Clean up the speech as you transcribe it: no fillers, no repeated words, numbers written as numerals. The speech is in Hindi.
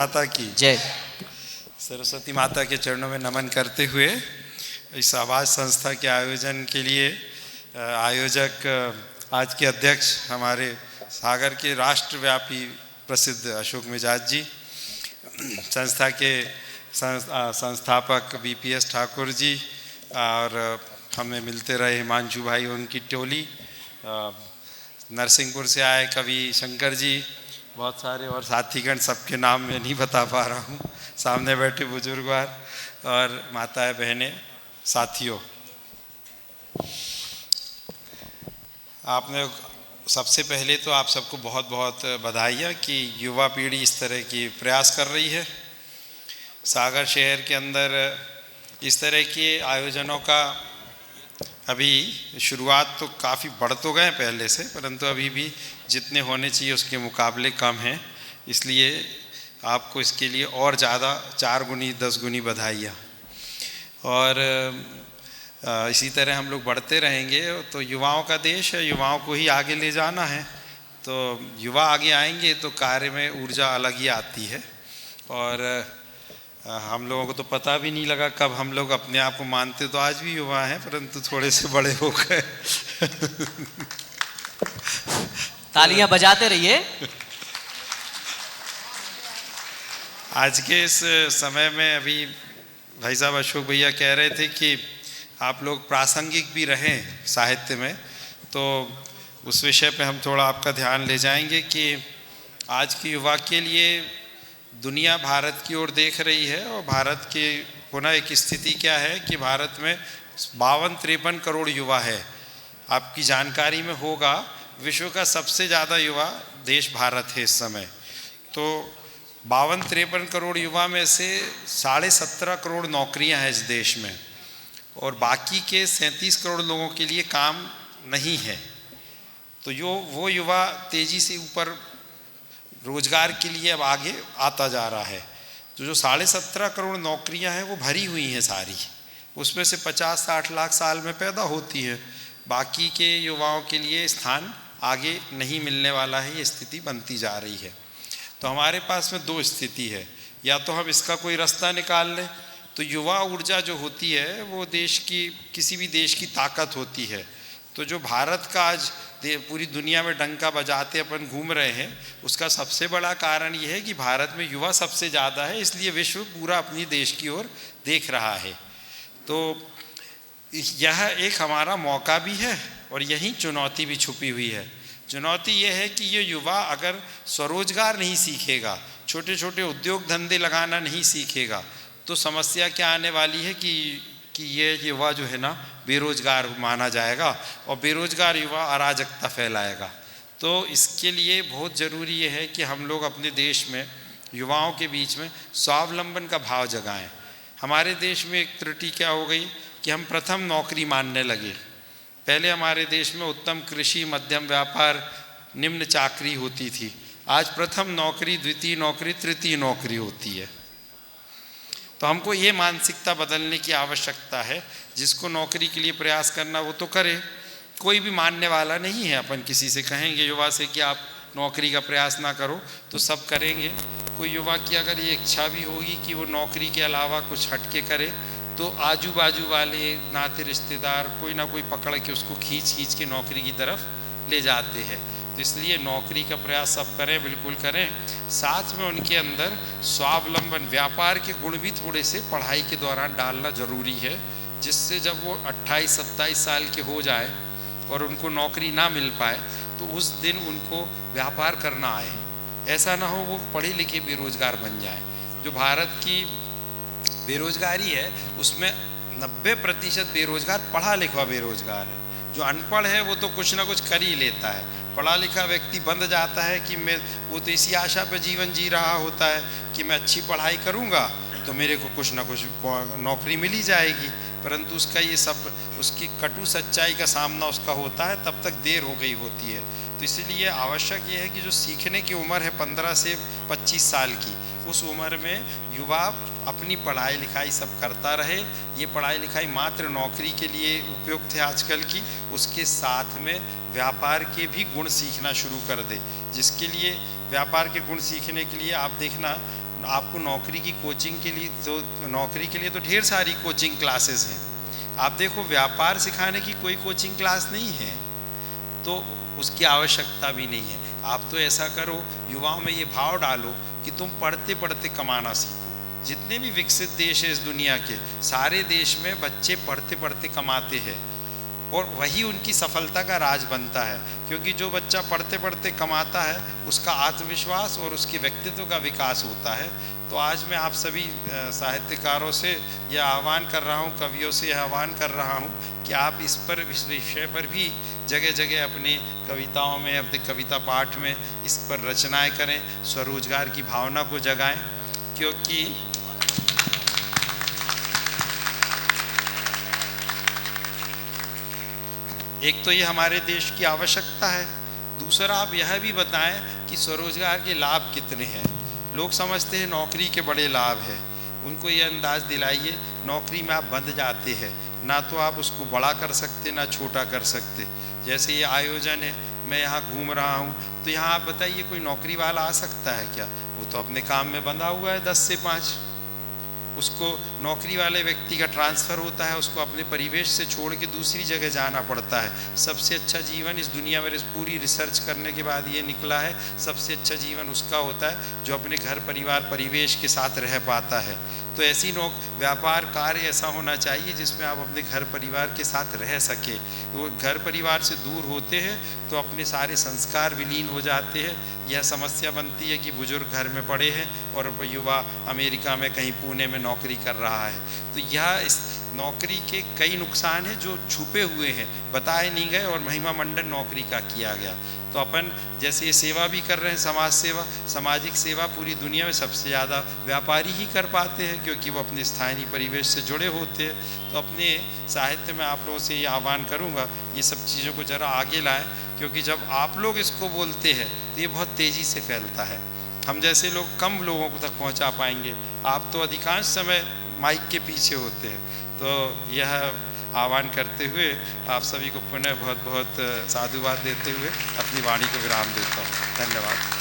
माता की जय। सरस्वती माता के चरणों में नमन करते हुए इस आवाज संस्था के आयोजन के लिए आयोजक आज के अध्यक्ष हमारे सागर के राष्ट्रव्यापी प्रसिद्ध अशोक मिजाज जी, संस्था के संस्थापक बीपीएस ठाकुर जी और हमें मिलते रहे हिमांशु भाई, उनकी टोली, नरसिंहपुर से आए कवि शंकर जी, बहुत सारे और साथीगण, सबके नाम मैं नहीं बता पा रहा हूँ, सामने बैठे बुजुर्गवार और माताएं बहनें साथियों। आपने सबसे पहले तो आप सबको बहुत बहुत बधाइयाँ कि युवा पीढ़ी इस तरह की प्रयास कर रही है। सागर शहर के अंदर इस तरह के आयोजनों का अभी शुरुआत तो काफ़ी बढ़ तो गए पहले से, परंतु अभी भी जितने होने चाहिए उसके मुकाबले कम हैं। इसलिए आपको इसके लिए और ज़्यादा 4 गुनी 10 गुनी बधाइयाँ। और इसी तरह हम लोग बढ़ते रहेंगे। तो युवाओं का देश है, युवाओं को ही आगे ले जाना है। तो युवा आगे आएंगे तो कार्य में ऊर्जा अलग ही आती है। और हम लोगों को तो पता भी नहीं लगा कब हम लोग अपने आप को मानते तो आज भी युवा हैं, परंतु थोड़े से बड़े हो गए। तालियां बजाते रहिए। आज के इस समय में अभी भाई साहब अशोक भैया कह रहे थे कि आप लोग प्रासंगिक भी रहें साहित्य में, तो उस विषय पे हम थोड़ा आपका ध्यान ले जाएंगे कि आज के युवा के लिए दुनिया भारत की ओर देख रही है। और भारत की पुनः एक स्थिति क्या है कि भारत में 52-53 करोड़ युवा है। आपकी जानकारी में होगा विश्व का सबसे ज़्यादा युवा देश भारत है इस समय। तो 52-53 करोड़ युवा में से 17.5 करोड़ नौकरियां हैं इस देश में, और बाकी के 37 करोड़ लोगों के लिए काम नहीं है। तो वो युवा तेज़ी से ऊपर रोजगार के लिए अब आगे आता जा रहा है। तो जो 17.5 करोड़ नौकरियां हैं वो भरी हुई हैं सारी, उसमें से 50-60 लाख साल में पैदा होती है। बाकी के युवाओं के लिए स्थान आगे नहीं मिलने वाला है, ये स्थिति बनती जा रही है। तो हमारे पास में 2 स्थिति है, या तो हम इसका कोई रास्ता निकाल लें। तो युवा ऊर्जा जो होती है वो देश की, किसी भी देश की ताकत होती है। तो जो भारत का आज पूरी दुनिया में डंका बजाते अपन घूम रहे हैं, उसका सबसे बड़ा कारण ये है कि भारत में युवा सबसे ज़्यादा है, इसलिए विश्व पूरा अपनी देश की ओर देख रहा है। तो यह एक हमारा मौका भी है और यही चुनौती भी छुपी हुई है। चुनौती यह है कि ये युवा अगर स्वरोजगार नहीं सीखेगा, छोटे छोटे उद्योग धंधे लगाना नहीं सीखेगा, तो समस्या क्या आने वाली है कि ये युवा जो है ना बेरोजगार माना जाएगा, और बेरोजगार युवा अराजकता फैलाएगा। तो इसके लिए बहुत ज़रूरी ये है कि हम लोग अपने देश में युवाओं के बीच में स्वावलंबन का भाव जगाएं। हमारे देश में एक त्रुटि क्या हो गई कि हम प्रथम नौकरी मानने लगे। पहले हमारे देश में उत्तम कृषि, मध्यम व्यापार, निम्न चाकरी होती थी। आज प्रथम नौकरी, द्वितीय नौकरी, तृतीय नौकरी होती है। तो हमको ये मानसिकता बदलने की आवश्यकता है। जिसको नौकरी के लिए प्रयास करना वो तो करे, कोई भी मानने वाला नहीं है। अपन किसी से कहेंगे युवा से कि आप नौकरी का प्रयास ना करो तो सब करेंगे। कोई युवा की अगर ये इच्छा भी होगी कि वो नौकरी के अलावा कुछ हटके करे, तो आजू बाजू वाले नाते रिश्तेदार कोई ना कोई पकड़ के उसको खींच के नौकरी की तरफ ले जाते हैं। तो इसलिए नौकरी का प्रयास सब करें, बिल्कुल करें। साथ में उनके अंदर स्वावलंबन, व्यापार के गुण भी थोड़े से पढ़ाई के दौरान डालना ज़रूरी है, जिससे जब वो 28-27 साल के हो जाए और उनको नौकरी ना मिल पाए तो उस दिन उनको व्यापार करना आए। ऐसा ना हो वो पढ़े लिखे बेरोजगार बन जाए। जो भारत की बेरोजगारी है उसमें 90% बेरोजगार पढ़ा लिखा बेरोजगार है। जो अनपढ़ है वो तो कुछ ना कुछ कर ही लेता है। पढ़ा लिखा व्यक्ति बंद जाता है कि वो तो इसी आशा पर जीवन जी रहा होता है कि मैं अच्छी पढ़ाई करूँगा तो मेरे को कुछ ना कुछ नौकरी मिल ही जाएगी, परंतु उसका ये सब, उसकी कटु सच्चाई का सामना उसका होता है, तब तक देर हो गई होती है। तो इसलिए आवश्यक ये है कि जो सीखने की उम्र है 15 से 25 साल की, उस उम्र में युवा अपनी पढ़ाई लिखाई सब करता रहे। ये पढ़ाई लिखाई मात्र नौकरी के लिए उपयुक्त है आजकल की, उसके साथ में व्यापार के भी गुण सीखना शुरू कर दे। जिसके लिए व्यापार के गुण सीखने के लिए आप देखना आपको नौकरी की कोचिंग के लिए तो ढेर सारी कोचिंग क्लासेस हैं। आप देखो, व्यापार सिखाने की कोई कोचिंग क्लास नहीं है, तो उसकी आवश्यकता भी नहीं है। आप तो ऐसा करो, युवाओं में ये भाव डालो कि तुम पढ़ते पढ़ते कमाना सीखो। जितने भी विकसित देश है इस दुनिया के, सारे देश में बच्चे पढ़ते पढ़ते कमाते हैं और वही उनकी सफलता का राज बनता है। क्योंकि जो बच्चा पढ़ते पढ़ते कमाता है, उसका आत्मविश्वास और उसके व्यक्तित्व का विकास होता है। तो आज मैं आप सभी साहित्यकारों से यह आह्वान कर रहा हूँ, कवियों से यह आह्वान कर रहा हूँ कि आप इस विषय पर भी जगह जगह अपनी कविताओं में, अपने कविता पाठ में इस पर रचनाएं करें, स्वरोजगार की भावना को जगाएं। क्योंकि एक तो ये हमारे देश की आवश्यकता है, दूसरा आप यह भी बताएं कि स्वरोजगार के लाभ कितने हैं। लोग समझते हैं नौकरी के बड़े लाभ हैं, उनको ये अंदाज़ दिलाइए नौकरी में आप बंध जाते हैं, ना तो आप उसको बड़ा कर सकते ना छोटा कर सकते। जैसे ये आयोजन है, मैं यहाँ घूम रहा हूँ, तो यहाँ आप बताइए कोई नौकरी वाला आ सकता है क्या? वो तो अपने काम में बंधा हुआ है 10 से 5। उसको नौकरी वाले व्यक्ति का ट्रांसफ़र होता है, उसको अपने परिवेश से छोड़ के दूसरी जगह जाना पड़ता है। सबसे अच्छा जीवन इस दुनिया में पूरी रिसर्च करने के बाद ये निकला है, सबसे अच्छा जीवन उसका होता है जो अपने घर परिवार परिवेश के साथ रह पाता है। तो ऐसी व्यापार कार्य ऐसा होना चाहिए जिसमें आप अपने घर परिवार के साथ रह सके। वो घर परिवार से दूर होते हैं तो अपने सारे संस्कार विलीन हो जाते हैं। यह समस्या बनती है कि बुजुर्ग घर में पड़े हैं और युवा अमेरिका में कहीं पुणे में नौकरी कर रहा है। तो यह इस नौकरी के कई नुकसान हैं जो छुपे हुए हैं, बताए नहीं गए और महिमा मंडन नौकरी का किया गया। तो अपन जैसे ये सेवा भी कर रहे हैं, समाज सेवा, सामाजिक सेवा पूरी दुनिया में सबसे ज़्यादा व्यापारी ही कर पाते हैं, क्योंकि वो अपने स्थानीय परिवेश से जुड़े होते हैं। तो अपने साहित्य में आप लोगों से ये आह्वान करूँगा, ये सब चीज़ों को ज़रा आगे लाएं, क्योंकि जब आप लोग इसको बोलते हैं तो ये बहुत तेज़ी से फैलता है। हम जैसे लोग कम लोगों को तक पहुँचा पाएंगे, आप तो अधिकांश समय माइक के पीछे होते हैं। तो यह आह्वान करते हुए आप सभी को पुनः बहुत बहुत साधुवाद देते हुए अपनी वाणी को विराम देता हूँ। धन्यवाद।